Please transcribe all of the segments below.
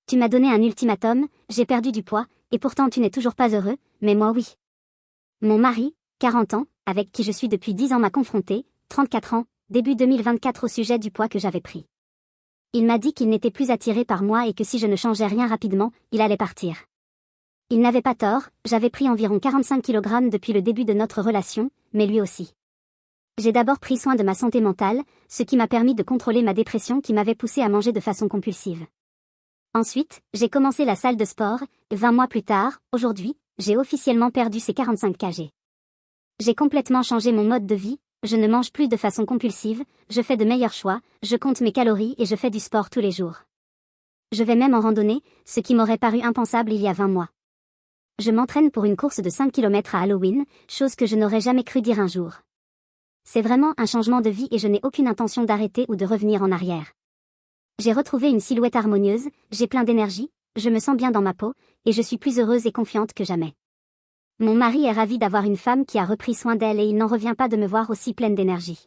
Tu m'as donné un ultimatum, j'ai perdu du poids, et pourtant tu n'es toujours pas heureux, mais moi oui. Mon mari, 40 ans, avec qui je suis depuis 10 ans m'a confronté, 34 ans, début 2024 au sujet du poids que j'avais pris. Il m'a dit qu'il n'était plus attiré par moi et que si je ne changeais rien rapidement, il allait partir. Il n'avait pas tort, j'avais pris environ 45 kg depuis le début de notre relation, mais lui aussi. J'ai d'abord pris soin de ma santé mentale, ce qui m'a permis de contrôler ma dépression qui m'avait poussé à manger de façon compulsive. Ensuite, j'ai commencé la salle de sport, et 20 mois plus tard, aujourd'hui, j'ai officiellement perdu ces 45 kg. J'ai complètement changé mon mode de vie, je ne mange plus de façon compulsive, je fais de meilleurs choix, je compte mes calories et je fais du sport tous les jours. Je vais même en randonnée, ce qui m'aurait paru impensable il y a 20 mois. Je m'entraîne pour une course de 5 km à Halloween, chose que je n'aurais jamais cru dire un jour. C'est vraiment un changement de vie et je n'ai aucune intention d'arrêter ou de revenir en arrière. J'ai retrouvé une silhouette harmonieuse, j'ai plein d'énergie, je me sens bien dans ma peau, et je suis plus heureuse et confiante que jamais. Mon mari est ravi d'avoir une femme qui a repris soin d'elle et il n'en revient pas de me voir aussi pleine d'énergie.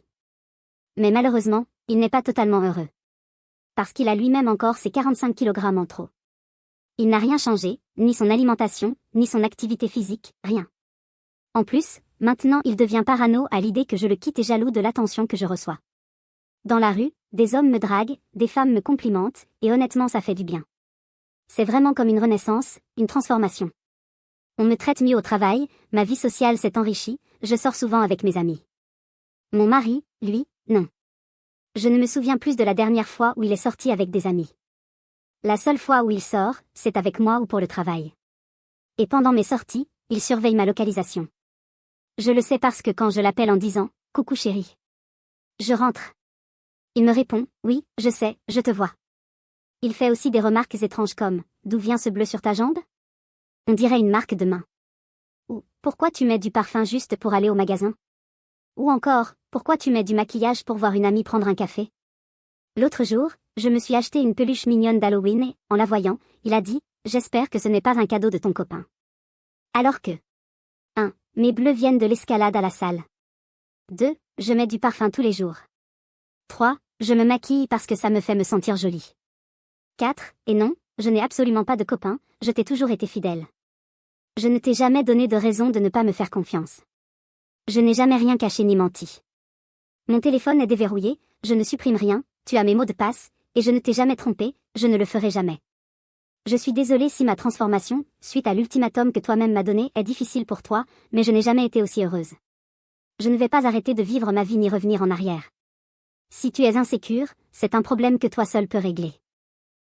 Mais malheureusement, il n'est pas totalement heureux. Parce qu'il a lui-même encore ses 45 kg en trop. Il n'a rien changé, ni son alimentation, ni son activité physique, rien. En plus, maintenant il devient parano à l'idée que je le quitte et jaloux de l'attention que je reçois. Dans la rue, des hommes me draguent, des femmes me complimentent, et honnêtement ça fait du bien. C'est vraiment comme une renaissance, une transformation. On me traite mieux au travail, ma vie sociale s'est enrichie, je sors souvent avec mes amis. Mon mari, lui, non. Je ne me souviens plus de la dernière fois où il est sorti avec des amis. La seule fois où il sort, c'est avec moi ou pour le travail. Et pendant mes sorties, il surveille ma localisation. Je le sais parce que quand je l'appelle en disant « Coucou chérie », je rentre. Il me répond « Oui, je sais, je te vois ». Il fait aussi des remarques étranges comme « D'où vient ce bleu sur ta jambe ?» On dirait une marque de main. Ou « Pourquoi tu mets du parfum juste pour aller au magasin ?» Ou encore « Pourquoi tu mets du maquillage pour voir une amie prendre un café ?» L'autre jour, je me suis acheté une peluche mignonne d'Halloween et, en la voyant, il a dit « J'espère que ce n'est pas un cadeau de ton copain. » Alors que 1. Mes bleus viennent de l'escalade à la salle. 2. Je mets du parfum tous les jours. 3. Je me maquille parce que ça me fait me sentir jolie. 4. Et non, je n'ai absolument pas de copain, je t'ai toujours été fidèle. Je ne t'ai jamais donné de raison de ne pas me faire confiance. Je n'ai jamais rien caché ni menti. Mon téléphone est déverrouillé, je ne supprime rien, tu as mes mots de passe, et je ne t'ai jamais trompé, je ne le ferai jamais. Je suis désolée si ma transformation, suite à l'ultimatum que toi-même m'as donné, est difficile pour toi, mais je n'ai jamais été aussi heureuse. Je ne vais pas arrêter de vivre ma vie ni revenir en arrière. Si tu es insécure, c'est un problème que toi seul peux régler.